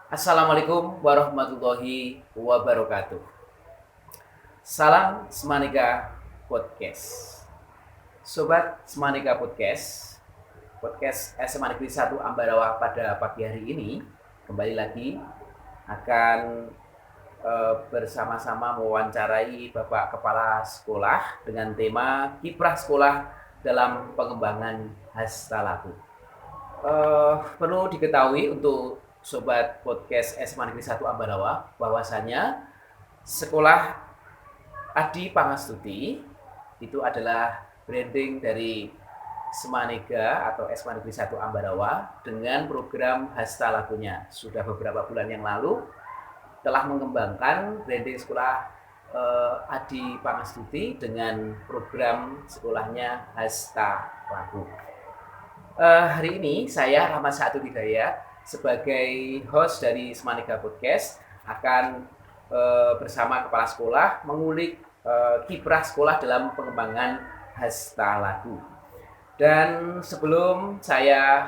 Assalamualaikum warahmatullahi wabarakatuh. Salam Semanika Podcast. Sobat Semanika Podcast SMA Negeri 1 Ambarawa pada pagi hari ini kembali lagi akan bersama-sama mewawancarai Bapak Kepala Sekolah dengan tema Kiprah Sekolah dalam Pengembangan Hastalaku. Perlu diketahui untuk Sobat Podcast SMA Negeri 1 Ambarawa bahwasanya Sekolah Adi Pangastuti itu adalah branding dari Semanega atau SMA Negeri 1 Ambarawa dengan program Hastalakunya. Sudah beberapa bulan yang lalu telah mengembangkan branding sekolah Adi Pangastuti dengan program sekolahnya Hastalaku. Hari ini saya Rahmat Sa'atul Hidayat sebagai host dari Semanega Podcast akan bersama kepala sekolah mengulik kiprah sekolah dalam pengembangan Hastalaku. Dan sebelum saya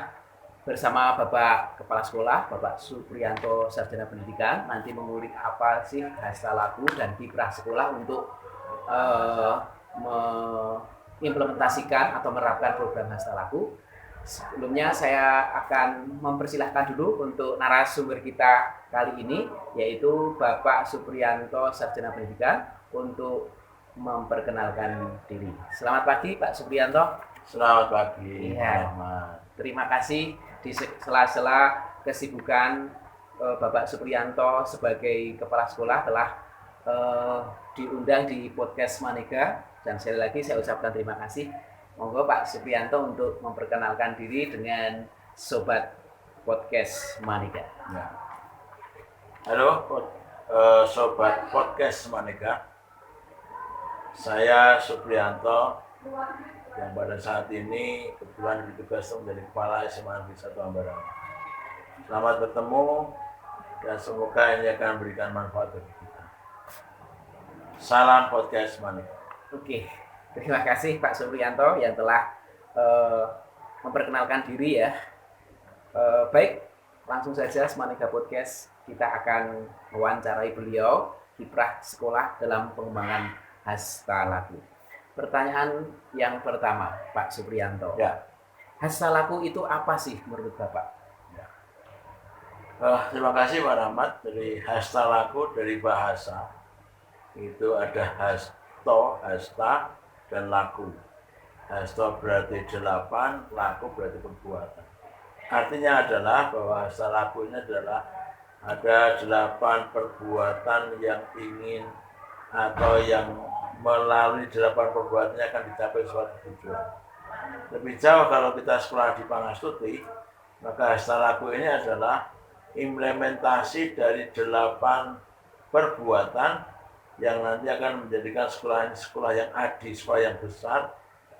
bersama Bapak Kepala Sekolah, Bapak Supriyanto Sarjana Pendidikan, nanti mengulik apa sih Hastalaku dan kiprah sekolah untuk mengimplementasikan atau menerapkan program Hastalaku. Sebelumnya saya akan mempersilahkan dulu untuk narasumber kita kali ini, yaitu Bapak Supriyanto Sarjana Pendidikan, untuk memperkenalkan diri. Selamat pagi Pak Supriyanto. Selamat pagi. Ya, terima kasih di sela-sela kesibukan Bapak Supriyanto sebagai kepala sekolah telah diundang di podcast Manega, dan sekali lagi saya ucapkan terima kasih. Monggo Pak Supriyanto untuk memperkenalkan diri dengan Sobat Podcast Manega. Ya. Halo, Sobat Podcast Manega. Saya Supriyanto yang pada saat ini kebetulan ditugas menjadi Kepala SMA Negeri 1 Ambarawa. Selamat bertemu dan semoga ini akan memberikan manfaat bagi kita. Salam Podcast Manega. Oke, terima kasih Pak Supriyanto yang telah memperkenalkan diri ya. Baik, langsung saja Semanega Podcast kita akan mewawancarai beliau kiprah sekolah dalam pengembangan Hastalaku. Pertanyaan yang pertama, Pak Supriyanto. Ya. Hastalaku itu apa sih menurut Bapak? Ya. Terima kasih Pak Rahmat. Dari Hastalaku dari bahasa itu ada hasto, hasta, dan laku. Hasto berarti 8, laku berarti perbuatan. Artinya adalah bahwa hastalaku ini adalah ada 8 perbuatan yang ingin atau yang melalui 8 perbuatannya akan dicapai suatu tujuan. Lebih jauh kalau kita sekolah di Pangastuti, maka Hastalaku ini adalah implementasi dari 8 perbuatan yang nanti akan menjadikan sekolah ini sekolah yang adi, sekolah yang besar.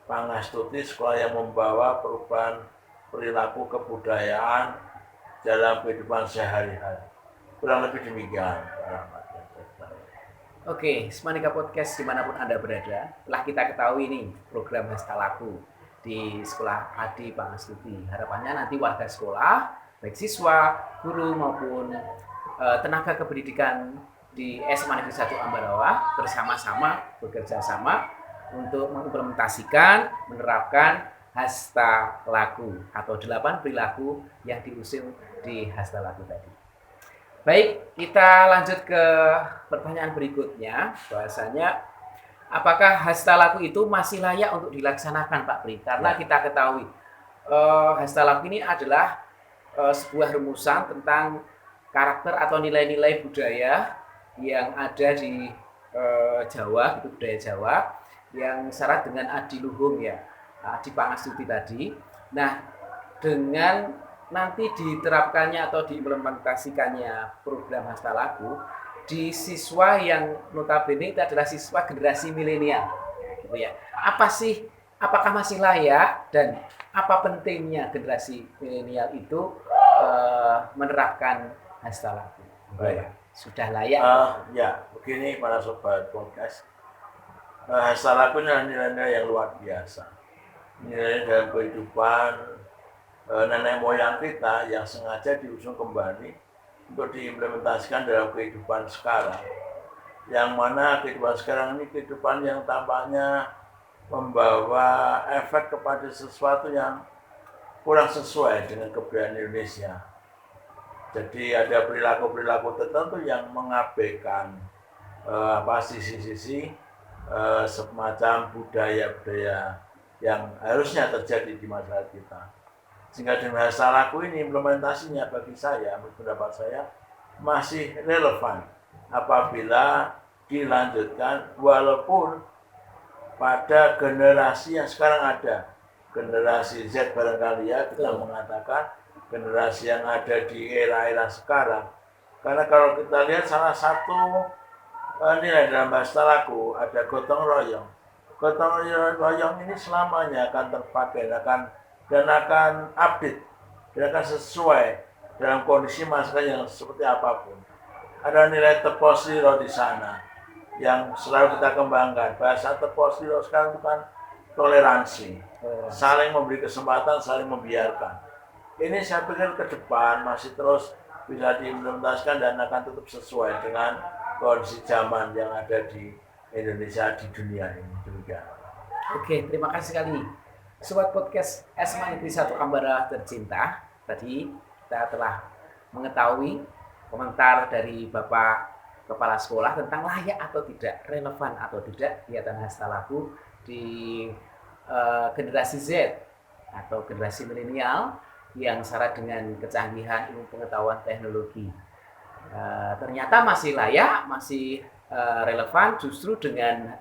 Pangastuti sekolah yang membawa perubahan perilaku kebudayaan dalam kehidupan sehari-hari. Kurang lebih demikian. Oke, Semanega Podcast dimanapun Anda berada, telah kita ketahui nih program Hastalaku di Sekolah Adi Pangastuti. Harapannya nanti warga sekolah, baik siswa, guru maupun tenaga kependidikan di SMA Negeri 1 Ambarawa bersama-sama bekerja sama untuk mengimplementasikan, menerapkan Hastalaku atau 8 perilaku yang diusung di Hastalaku tadi. Baik, kita lanjut ke pertanyaan berikutnya, bahwasanya apakah Hastalaku itu masih layak untuk dilaksanakan Pak Pri? Karena kita ketahui Hastalaku ini adalah sebuah rumusan tentang karakter atau nilai-nilai budaya yang ada di Jawa, gitu, budaya Jawa, yang syarat dengan adiluhung ya, Adi Pangastuti tadi. Nah, dengan nanti diterapkannya atau diimplementasikannya program Hastalaku di siswa yang notabene itu adalah siswa generasi milenial, gitu ya. Apakah masih layak dan apa pentingnya generasi milenial itu menerapkan Hastalaku? Baik. Sudah layak? Ya, begini para sobat podcast. Hastalaku adalah nilai-nilai yang luar biasa. Nilai dalam kehidupan nenek moyang kita yang sengaja diusung kembali untuk diimplementasikan dalam kehidupan sekarang. Yang mana kehidupan sekarang ini kehidupan yang tampaknya membawa efek kepada sesuatu yang kurang sesuai dengan kebudayaan Indonesia. Jadi ada perilaku-perilaku tertentu yang mengabaikan sisi-sisi semacam budaya-budaya yang harusnya terjadi di masyarakat kita. Sehingga dengan hasta laku ini implementasinya bagi saya, menurut pendapat saya, masih relevan apabila dilanjutkan walaupun pada generasi yang sekarang ada. Generasi Z barangkali ya kita mengatakan generasi yang ada di era-era sekarang. Karena kalau kita lihat salah satu nilai dalam hasta laku ada gotong royong. Gotong royong ini selamanya akan terpakai, dan akan update, dan akan sesuai dalam kondisi masyarakat yang seperti apapun. Ada nilai tepos liro di sana yang selalu kita kembangkan. Bahasa tepos liro sekarang itu kan toleransi, saling memberi kesempatan, saling membiarkan. Ini saya pikir ke depan masih terus bisa diimplementasikan dan akan tetap sesuai dengan kondisi zaman yang ada di Indonesia, di dunia ini juga. Oke, terima kasih sekali. Sobat podcast SMA Negeri 1 Ambarawa tercinta, tadi kita telah mengetahui komentar dari Bapak Kepala Sekolah tentang layak atau tidak, relevan atau tidak kegiatan hasta laku di generasi Z atau generasi milenial yang syarat dengan kecanggihan ilmu pengetahuan teknologi. Ternyata masih layak, masih relevan, justru dengan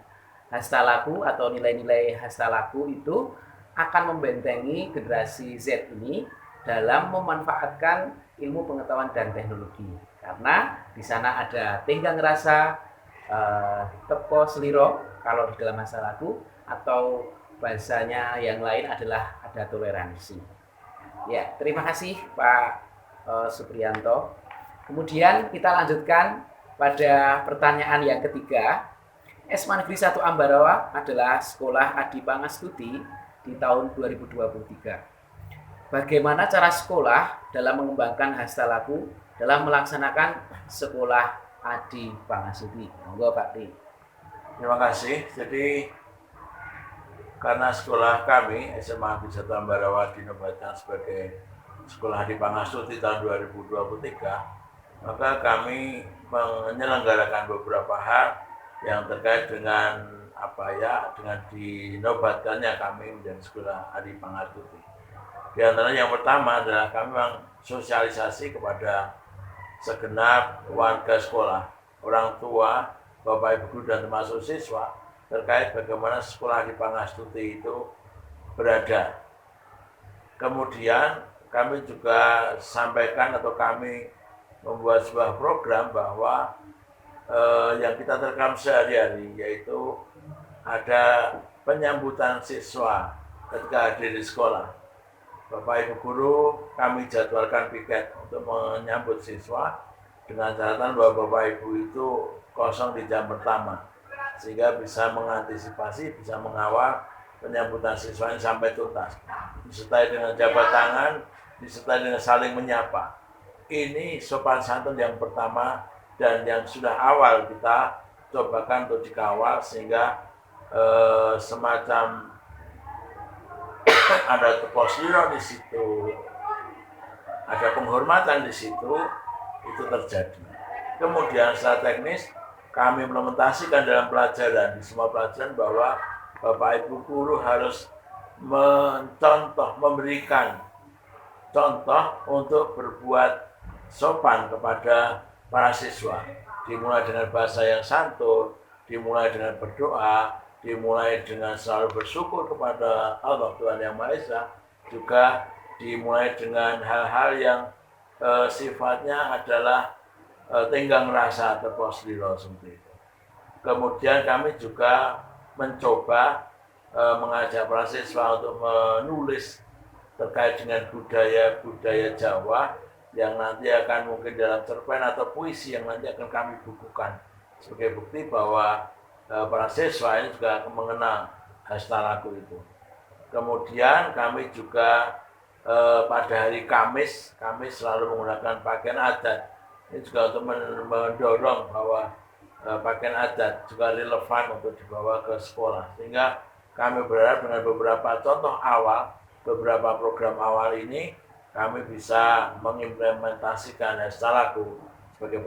hasta laku atau nilai-nilai hasta laku itu akan membentengi generasi Z ini dalam memanfaatkan ilmu pengetahuan dan teknologi. Karena di sana ada tenggang rasa, tepo seliro kalau di dalam hasta laku, atau bahasanya yang lain adalah ada toleransi. Ya, terima kasih Pak Supriyanto. Kemudian kita lanjutkan pada pertanyaan yang ketiga. SMA Negeri 1 Ambarawa adalah sekolah Adi Pangastuti di tahun 2023. Bagaimana cara sekolah dalam mengembangkan hasta laku dalam melaksanakan sekolah Adi Pangastuti? Monggo Pak Tri. Terima kasih. Jadi karena sekolah kami SMA Negeri 1 Ambarawa dinobatkan sebagai sekolah Adi Pangastuti tahun 2023, maka kami menyelenggarakan beberapa hal yang terkait dengan dengan dinobatkannya kami menjadi sekolah Adi Pangastuti. Di antaranya yang pertama adalah kami sosialisasi kepada segenap warga sekolah, orang tua, bapak ibu guru dan termasuk siswa terkait bagaimana sekolah Adi Pangastuti itu berada. Kemudian kami juga sampaikan atau kami membuat sebuah program bahwa yang kita terekam sehari-hari, yaitu ada penyambutan siswa ketika hadir di sekolah. Bapak Ibu guru kami jadwalkan piket untuk menyambut siswa dengan catatan bahwa Bapak Ibu itu kosong di jam pertama, sehingga bisa mengantisipasi, bisa mengawal penyambutan siswa yang sampai tuntas. Disertai dengan jabat tangan, disertai dengan saling menyapa. Ini sopan santun yang pertama dan yang sudah awal kita cobakan untuk dikawal, sehingga semacam ada tepos liro di situ, ada penghormatan di situ, itu terjadi. Kemudian secara teknis kami implementasikan dalam pelajaran, di semua pelajaran, bahwa Bapak Ibu guru harus memberikan contoh untuk berbuat sopan kepada para siswa, dimulai dengan bahasa yang santun, dimulai dengan berdoa, dimulai dengan selalu bersyukur kepada Allah Tuhan Yang Maha Esa, juga dimulai dengan hal-hal yang sifatnya adalah tenggang rasa atau posliro seperti itu. Kemudian kami juga mencoba mengajak para siswa untuk menulis terkait dengan budaya Jawa yang nanti akan mungkin dalam cerpen atau puisi yang nanti akan kami bukukan sebagai bukti bahwa para siswa ini juga mengenal hasta laku itu. Kemudian kami juga pada hari Kamis, kami selalu menggunakan pakaian adat Ini juga untuk mendorong bahwa pakaian adat juga relevan untuk dibawa ke sekolah. Sehingga kami berharap dengan beberapa contoh awal, beberapa program awal ini, kami bisa mengimplementasikan Hesta Laku sebagai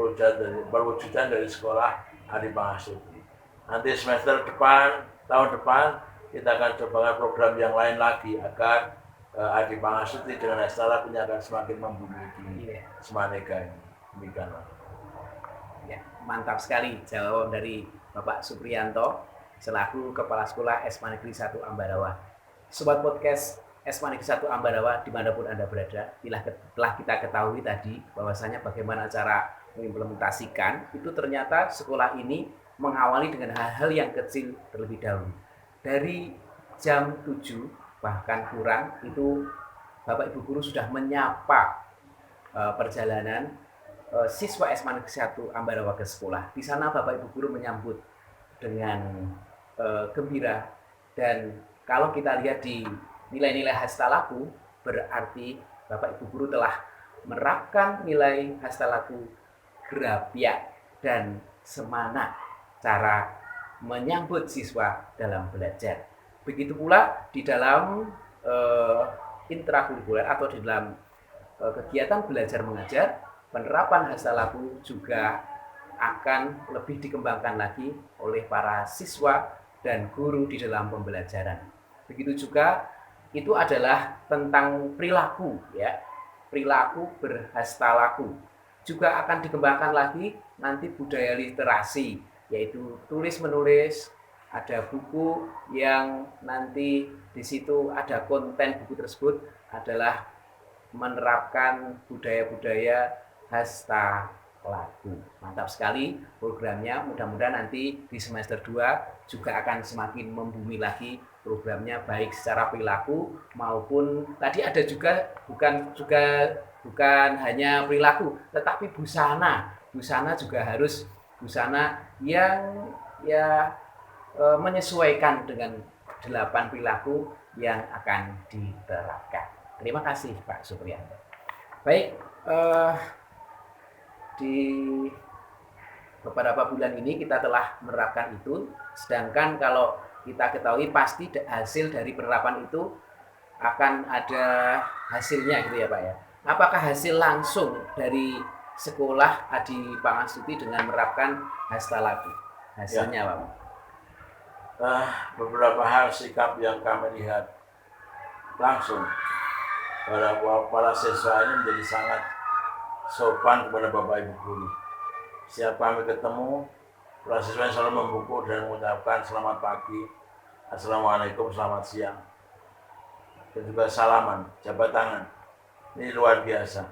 perwujudan dari sekolah Adi Pangasuti. Nanti semester depan, tahun depan, kita akan coba program yang lain lagi agar Adi Pangasuti dengan Hesta Lakunya akan semakin membumi di Semanega ini. Demikianlah. Ya, mantap sekali jawaban dari Bapak Supriyanto selaku Kepala Sekolah SMA Negeri 1 Ambarawa. Sobat Podcast SMA Negeri 1 Ambarawa dimanapun Anda berada, telah kita ketahui tadi bahwasanya bagaimana cara mengimplementasikan, itu ternyata sekolah ini mengawali dengan hal-hal yang kecil terlebih dahulu. Dari jam 7 bahkan kurang itu Bapak Ibu Guru sudah menyapa perjalanan siswa SMA Negeri 1 Ambarawa ke sekolah. Di sana Bapak Ibu Guru menyambut dengan gembira, dan kalau kita lihat di nilai-nilai Hasta Laku, berarti Bapak Ibu Guru telah menerapkan nilai Hasta Laku, Grapya, dan Semana cara menyambut siswa dalam belajar. Begitu pula di dalam intrakurikuler atau di dalam kegiatan belajar mengajar, penerapan Hasta Laku juga akan lebih dikembangkan lagi oleh para siswa dan guru di dalam pembelajaran. Begitu juga itu adalah tentang perilaku, ya, perilaku berhasta laku. Juga akan dikembangkan lagi nanti budaya literasi, yaitu tulis menulis. Ada buku yang nanti di situ ada konten buku tersebut adalah menerapkan budaya-budaya Hasta Laku. Mantap sekali programnya. Mudah-mudahan nanti di semester 2 juga akan semakin membumi lagi programnya, baik secara perilaku maupun tadi ada juga bukan hanya perilaku, tetapi busana. Busana juga harus busana yang menyesuaikan dengan 8 perilaku yang akan diterapkan. Terima kasih Pak Supriyanto. Baik, di beberapa bulan ini kita telah menerapkan itu, sedangkan kalau kita ketahui pasti hasil dari penerapan itu akan ada hasilnya gitu ya Pak ya. Apakah hasil langsung dari sekolah Adi Pangasuti dengan menerapkan Hasta Laku? Hasilnya ya, Pak? Beberapa hal sikap yang kami lihat langsung para siswa ini menjadi sangat sopan kepada Bapak Ibu Guru. Setiap kami ketemu, para siswa selalu membuku dan mengucapkan selamat pagi, assalamualaikum, selamat siang, dan juga salaman, jabat tangan. Ini luar biasa.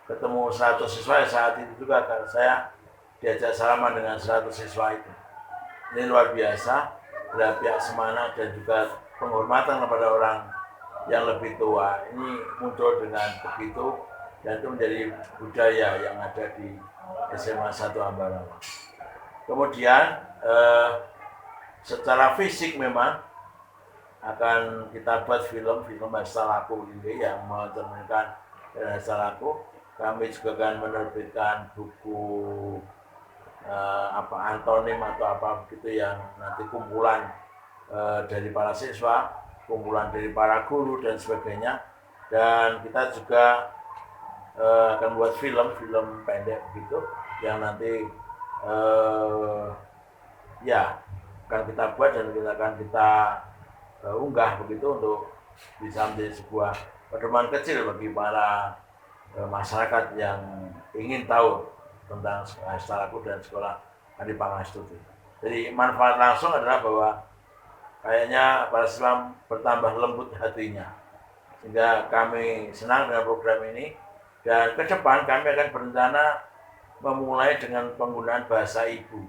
Ketemu 100 siswa saat itu juga saya diajak salaman dengan 100 siswa itu. Ini luar biasa. Pihak Semana dan juga penghormatan kepada orang yang lebih tua ini muncul dengan begitu, dan itu menjadi budaya yang ada di SMA 1 Ambarawa. Kemudian secara fisik memang akan kita buat film Hasta Laku ini yang mencerminkan Hasta Laku. Kami juga akan menerbitkan buku antonim atau apa begitu yang nanti kumpulan dari para siswa, kumpulan dari para guru dan sebagainya. Dan kita juga akan buat film pendek begitu yang nanti akan kita buat dan akan kita unggah begitu untuk bisa menjadi sebuah pedoman kecil bagi para masyarakat yang ingin tahu tentang Hasta Laku dan sekolah Adi Pangasuti. Jadi manfaat langsung adalah bahwa kayaknya para siswa bertambah lembut hatinya, sehingga kami senang dengan program ini. Dan ke depan kami akan berencana memulai dengan penggunaan bahasa ibu,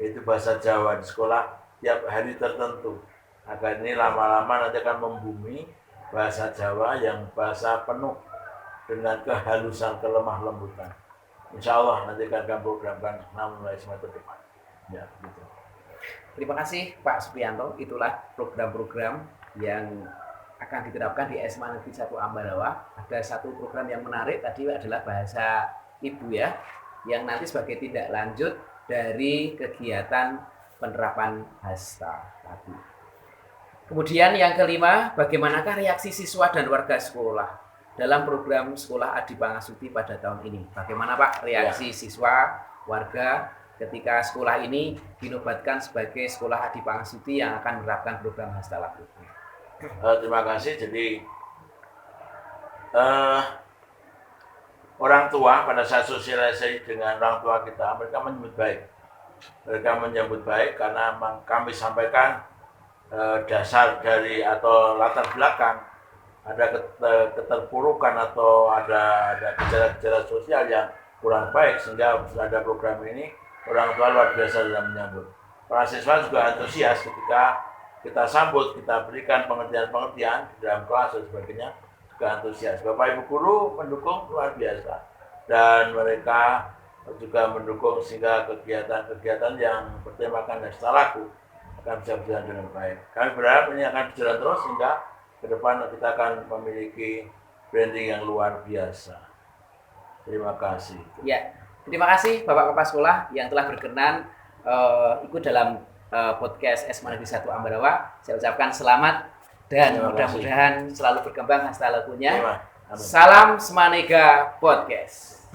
yaitu bahasa Jawa di sekolah tiap hari tertentu, agar ini lama-lama nanti akan membumi bahasa Jawa yang bahasa penuh dengan kehalusan, kelemah lembutan. Insya Allah nanti akan programkan mulai semester depan. Ya, gitu. Terima kasih Pak Supriyanto. Itulah program-program yang akan diterapkan di SMA Negeri 1 Ambarawa. Ada satu program yang menarik tadi adalah bahasa ibu ya. yang nanti sebagai tindak lanjut dari kegiatan penerapan hasta tadi. Kemudian yang kelima, bagaimanakah reaksi siswa dan warga sekolah dalam program Sekolah Adi Pangasuti pada tahun ini? Bagaimana Pak reaksi siswa, warga ketika sekolah ini dinobatkan sebagai Sekolah Adi Pangasuti yang akan menerapkan program Hasta Laku? Terima kasih. Jadi orang tua pada saat sosialisasi dengan orang tua kita, mereka menyambut baik. Mereka menyambut baik karena kami sampaikan dasar dari atau latar belakang ada keterpurukan atau ada gejala-gejala sosial yang kurang baik, sehingga ada program ini orang tua luar biasa dalam menyambut. Para siswa juga antusias ketika kita sambut, kita berikan pengertian-pengertian di dalam kelas dan sebagainya, juga antusias. Bapak Ibu guru mendukung luar biasa, dan mereka juga mendukung sehingga kegiatan-kegiatan yang bertemakan Hasta Laku akan bisa berjalan dengan baik. Kami berharap ini akan berjalan terus sehingga ke depan kita akan memiliki branding yang luar biasa. Terima kasih. Ya, terima kasih Bapak Kepala Sekolah yang telah berkenan ikut dalam podcast Esma Negeri 1 Ambarawa. Saya ucapkan selamat dan mudah-mudahan selalu berkembang Hasta Lakunya. Salam Semanega Podcast.